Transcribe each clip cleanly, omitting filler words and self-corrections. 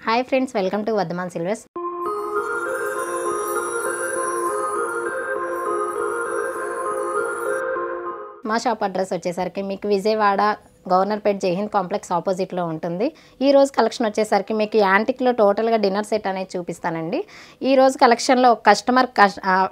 Hi friends, welcome to Vardhaman silvers. మా shop address వచ్చేసరికి మీకు విజయవాడ గవర్నర్పేట్ జైహింద్ కాంప్లెక్స్ ఆపోజిట్లో ఉంటుంది. ఈ రోజు కలెక్షన్ వచ్చేసరికి మీకు యాంటిక్లో టోటల్గా డిన్నర్ సెట్ అనేది చూపిస్తానండి. ఈ రోజు కలెక్షన్లో కస్టమర్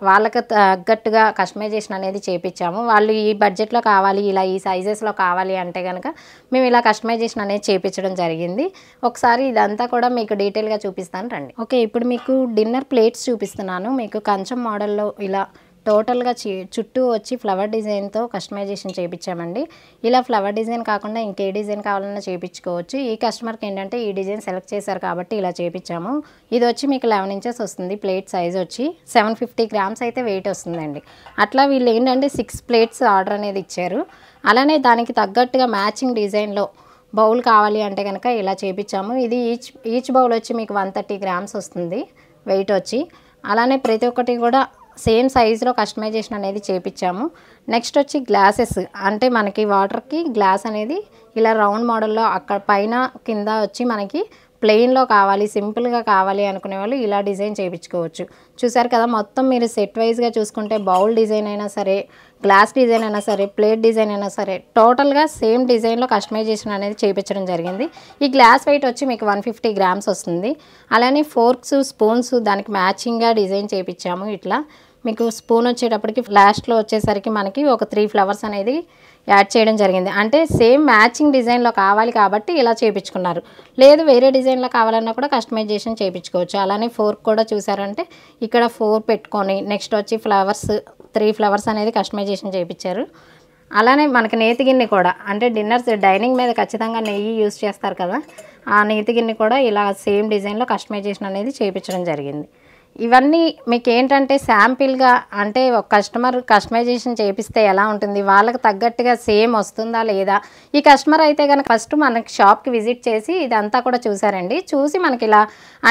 వాళ్ళకి తగ్గట్టుగా కస్టమైజేషన్ అనేది చేయించాము. వాళ్ళు ఈ బడ్జెట్లో కావాలి, ఇలా ఈ సైజెస్లో కావాలి అంటే కనుక మేము ఇలా కస్టమైజేషన్ అనేది చేయించడం జరిగింది. ఒకసారి ఇదంతా కూడా మీకు డీటెయిల్గా చూపిస్తాను రండి. ఓకే, ఇప్పుడు మీకు డిన్నర్ ప్లేట్స్ చూపిస్తున్నాను. మీకు కంచం మోడల్లో ఇలా టోటల్గా చుట్టూ వచ్చి ఫ్లవర్ డిజైన్తో కస్టమైజేషన్ చేయించామండి. ఇలా ఫ్లవర్ డిజైన్ కాకుండా ఇంకే డిజైన్ కావాలన్నా చేయించుకోవచ్చు. ఈ కస్టమర్కి ఏంటంటే ఈ డిజైన్ సెలెక్ట్ చేశారు కాబట్టి ఇలా చేయించాము. ఇది వచ్చి మీకు 11 inches వస్తుంది. ప్లేట్ సైజ్ వచ్చి 750 grams అయితే వెయిట్ వస్తుందండి. అట్లా వీళ్ళు ఏంటంటే 6 plates ఆర్డర్ అనేది ఇచ్చారు. అలానే దానికి తగ్గట్టుగా మ్యాచింగ్ డిజైన్లో బౌల్ కావాలి అంటే కనుక ఇలా చేయించాము. ఇది ఈచ్ బౌల్ వచ్చి మీకు 130 grams వస్తుంది వెయిట్ వచ్చి. అలానే ప్రతి ఒక్కటి కూడా సేమ్ సైజులో కస్టమైజేషన్ అనేది చేయించాము. నెక్స్ట్ వచ్చి గ్లాసెస్, అంటే మనకి వాటర్కి గ్లాస్ అనేది ఇలా రౌండ్ మోడల్లో అక్కడ పైన కింద వచ్చి మనకి ప్లెయిన్లో కావాలి, సింపుల్గా కావాలి అనుకునే వాళ్ళు ఇలా డిజైన్ చేయించుకోవచ్చు. చూసారు కదా, మొత్తం మీరు సెట్ వైజ్గా చూసుకుంటే బౌల్ డిజైన్ అయినా సరే, గ్లాస్ డిజైన్ అయినా సరే, ప్లేట్ డిజైన్ అయినా సరే టోటల్గా సేమ్ డిజైన్లో కస్టమైజేషన్ అనేది చేయించడం జరిగింది. ఈ గ్లాస్ వెయిట్ వచ్చి మీకు 150 grams వస్తుంది. అలానే ఫోర్క్స్, స్పూన్స్ దానికి మ్యాచింగ్గా డిజైన్ చేయించాము. ఇట్లా మీకు స్పూన్ వచ్చేటప్పటికి లాస్ట్లో వచ్చేసరికి మనకి ఒక 3 flowers అనేది యాడ్ చేయడం జరిగింది. అంటే సేమ్ మ్యాచింగ్ డిజైన్లో కావాలి కాబట్టి ఇలా చేయించుకున్నారు. లేదు వేరే డిజైన్లో కావాలన్నా కూడా కస్టమైజేషన్ చేయించుకోవచ్చు. అలానే ఫోర్క్ కూడా చూసారంటే ఇక్కడ 4 పెట్టుకొని నెక్స్ట్ వచ్చి ఫ్లవర్స్ 3 flowers అనేది కస్టమైజేషన్ చేయించారు. అలానే మనకి నేతి గిన్నె కూడా, అంటే డిన్నర్స్ డైనింగ్ మీద ఖచ్చితంగా నెయ్యి యూజ్ చేస్తారు కదా, ఆ నేతి గిన్నె కూడా ఇలా సేమ్ డిజైన్లో కస్టమైజేషన్ అనేది చేయించడం జరిగింది. ఇవన్నీ మీకు ఏంటంటే శాంపిల్గా, అంటే ఒక కస్టమర్ కస్టమైజేషన్ చేపిస్తే ఎలా ఉంటుంది, వాళ్ళకి తగ్గట్టుగా సేమ్ వస్తుందా లేదా. ఈ కస్టమర్ అయితే కనుక ఫస్ట్ మనకి షాప్కి విజిట్ చేసి ఇదంతా కూడా చూసారండి. చూసి మనకి ఇలా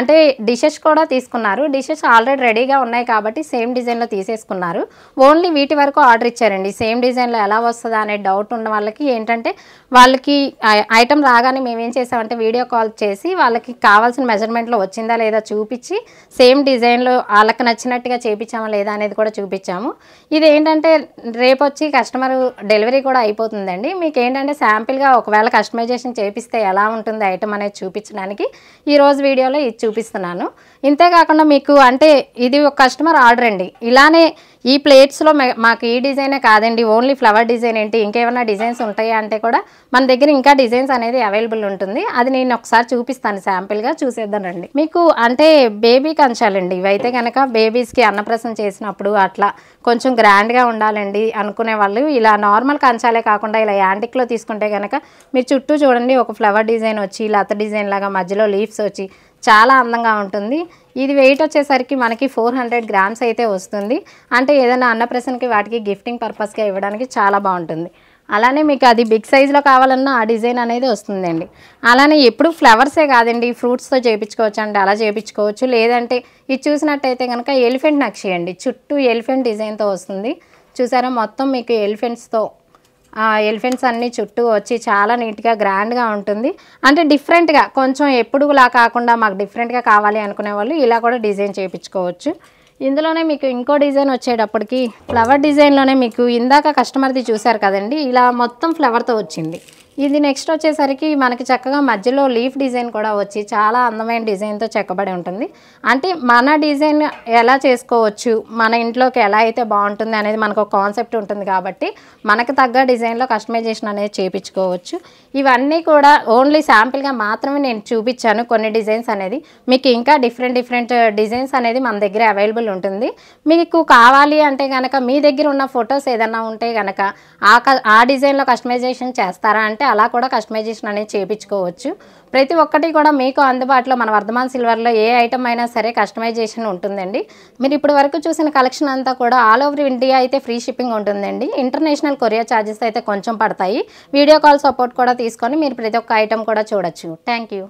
అంటే డిషెస్ కూడా తీసుకున్నారు. డిషెస్ ఆల్రెడీ రెడీగా ఉన్నాయి కాబట్టి సేమ్ డిజైన్లో తీసేసుకున్నారు. ఓన్లీ వీటి వరకు ఆర్డర్ ఇచ్చారండి. సేమ్ డిజైన్లో ఎలా వస్తుందా అనే డౌట్ ఉన్న వాళ్ళకి ఏంటంటే వాళ్ళకి ఐటమ్ రాగానే మేము ఏం చేసామంటే వీడియో కాల్ చేసి వాళ్ళకి కావాల్సిన మెజర్మెంట్లో వచ్చిందా లేదా చూపించి సేమ్ డిజైన్లో వాళ్ళకి నచ్చినట్టుగా చేయించామా లేదా అనేది కూడా చూపించాము. ఇది ఏంటంటే రేపు వచ్చి కస్టమర్ డెలివరీ కూడా అయిపోతుందండి. మీకు ఏంటంటే శాంపిల్గా ఒకవేళ కస్టమైజేషన్ చేపిస్తే ఎలా ఉంటుంది ఐటమ్ అనేది చూపించడానికి ఈరోజు వీడియోలో ఇది చూపిస్తున్నాను. ఇంతేకాకుండా మీకు అంటే ఇది ఒక కస్టమర్ ఆర్డర్ అండి. ఇలానే ఈ ప్లేట్స్లో మాకు ఈ డిజైనే కాదండి, ఓన్లీ ఫ్లవర్ డిజైన్ ఏంటి, ఇంకేమైనా డిజైన్స్ ఉంటాయా అంటే కూడా మన దగ్గర ఇంకా డిజైన్స్ అనేది అవైలబుల్ ఉంటుంది. అది నేను ఒకసారి చూపిస్తాను, శాంపిల్గా చూసేద్దాం రండి. మీకు అంటే బేబీ కంచాలండి. ఇవైతే కనుక బేబీస్కి అన్నప్రాసన చేసినప్పుడు అట్లా కొంచెం గ్రాండ్గా ఉండాలండి అనుకునే వాళ్ళు ఇలా నార్మల్ కంచాలే కాకుండా ఇలా యాంటిక్లో తీసుకుంటే కనుక మీరు చుట్టూ చూడండి ఒక ఫ్లవర్ డిజైన్ వచ్చి లత డిజైన్ లాగా మధ్యలో లీవ్స్ వచ్చి చాలా అందంగా ఉంటుంది. ఇది వెయిట్ వచ్చేసరికి మనకి 400 grams అయితే వస్తుంది. అంటే ఏదైనా అన్నప్రాసనకి వాటికి గిఫ్టింగ్ పర్పస్గా ఇవ్వడానికి చాలా బాగుంటుంది. అలానే మీకు అది బిగ్ సైజులో కావాలన్నా ఆ డిజైన్ అనేది వస్తుందండి. అలానే ఎప్పుడు ఫ్లవర్సే కాదండి, ఫ్రూట్స్తో చేయించుకోవచ్చు అంటే అలా చేయించుకోవచ్చు. లేదంటే ఇది చూసినట్టయితే కనుక ఎలిఫెంట్ నక్షి అండి, చుట్టూ ఎలిఫెంట్ డిజైన్తో వస్తుంది. చూసారా, మొత్తం మీకు ఎలిఫెంట్స్ అన్నీ చుట్టూ వచ్చి చాలా నీట్గా గ్రాండ్గా ఉంటుంది. అంటే డిఫరెంట్గా కొంచెం ఎప్పుడులా కాకుండా మాకు డిఫరెంట్గా కావాలి అనుకునే వాళ్ళు ఇలా కూడా డిజైన్ చేయించుకోవచ్చు. ఇందులోనే మీకు ఇంకో డిజైన్ వచ్చేటప్పటికి ఫ్లవర్ డిజైన్లోనే మీకు ఇందాక కస్టమర్ది చూసారు కదండి, ఇలా మొత్తం ఫ్లవర్తో వచ్చింది. ఇది నెక్స్ట్ వచ్చేసరికి మనకి చక్కగా మధ్యలో లీఫ్ డిజైన్ కూడా వచ్చి చాలా అందమైన డిజైన్తో చెక్కబడి ఉంటుంది. అంటే మన డిజైన్ ఎలా చేసుకోవచ్చు, మన ఇంట్లోకి ఎలా అయితే బాగుంటుంది అనేది మనకు ఒక కాన్సెప్ట్ ఉంటుంది కాబట్టి మనకు తగ్గ డిజైన్లో కస్టమైజేషన్ అనేది చేయించుకోవచ్చు. ఇవన్నీ కూడా ఓన్లీ శాంపిల్గా మాత్రమే నేను చూపించాను కొన్ని డిజైన్స్ అనేది. మీకు ఇంకా డిఫరెంట్ డిజైన్స్ అనేది మన దగ్గర అవైలబుల్ ఉంటుంది. మీకు కావాలి అంటే కనుక మీ దగ్గర ఉన్న ఫొటోస్ ఏదైనా ఉంటే కనుక ఆ డిజైన్లో కస్టమైజేషన్ చేస్తారా అంటే అలా కూడా కస్టమైజేషన్ అనేది చేయించుకోవచ్చు. ప్రతి ఒక్కటి కూడా మీకు అందుబాటులో మన వర్ధమాన్ సిల్వర్లో ఏ ఐటమ్ అయినా సరే కస్టమైజేషన్ ఉంటుందండి. మీరు ఇప్పుడు వరకు చూసిన కలెక్షన్ అంతా కూడా ఆల్ ఓవర్ ఇండియా అయితే ఫ్రీ షిప్పింగ్ ఉంటుందండి. ఇంటర్నేషనల్ కొరియర్ ఛార్జెస్ అయితే కొంచెం పడతాయి. వీడియో కాల్ సపోర్ట్ కూడా తీసుకొని మీరు ప్రతి ఒక్క ఐటమ్ కూడా చూడొచ్చు. Thank you.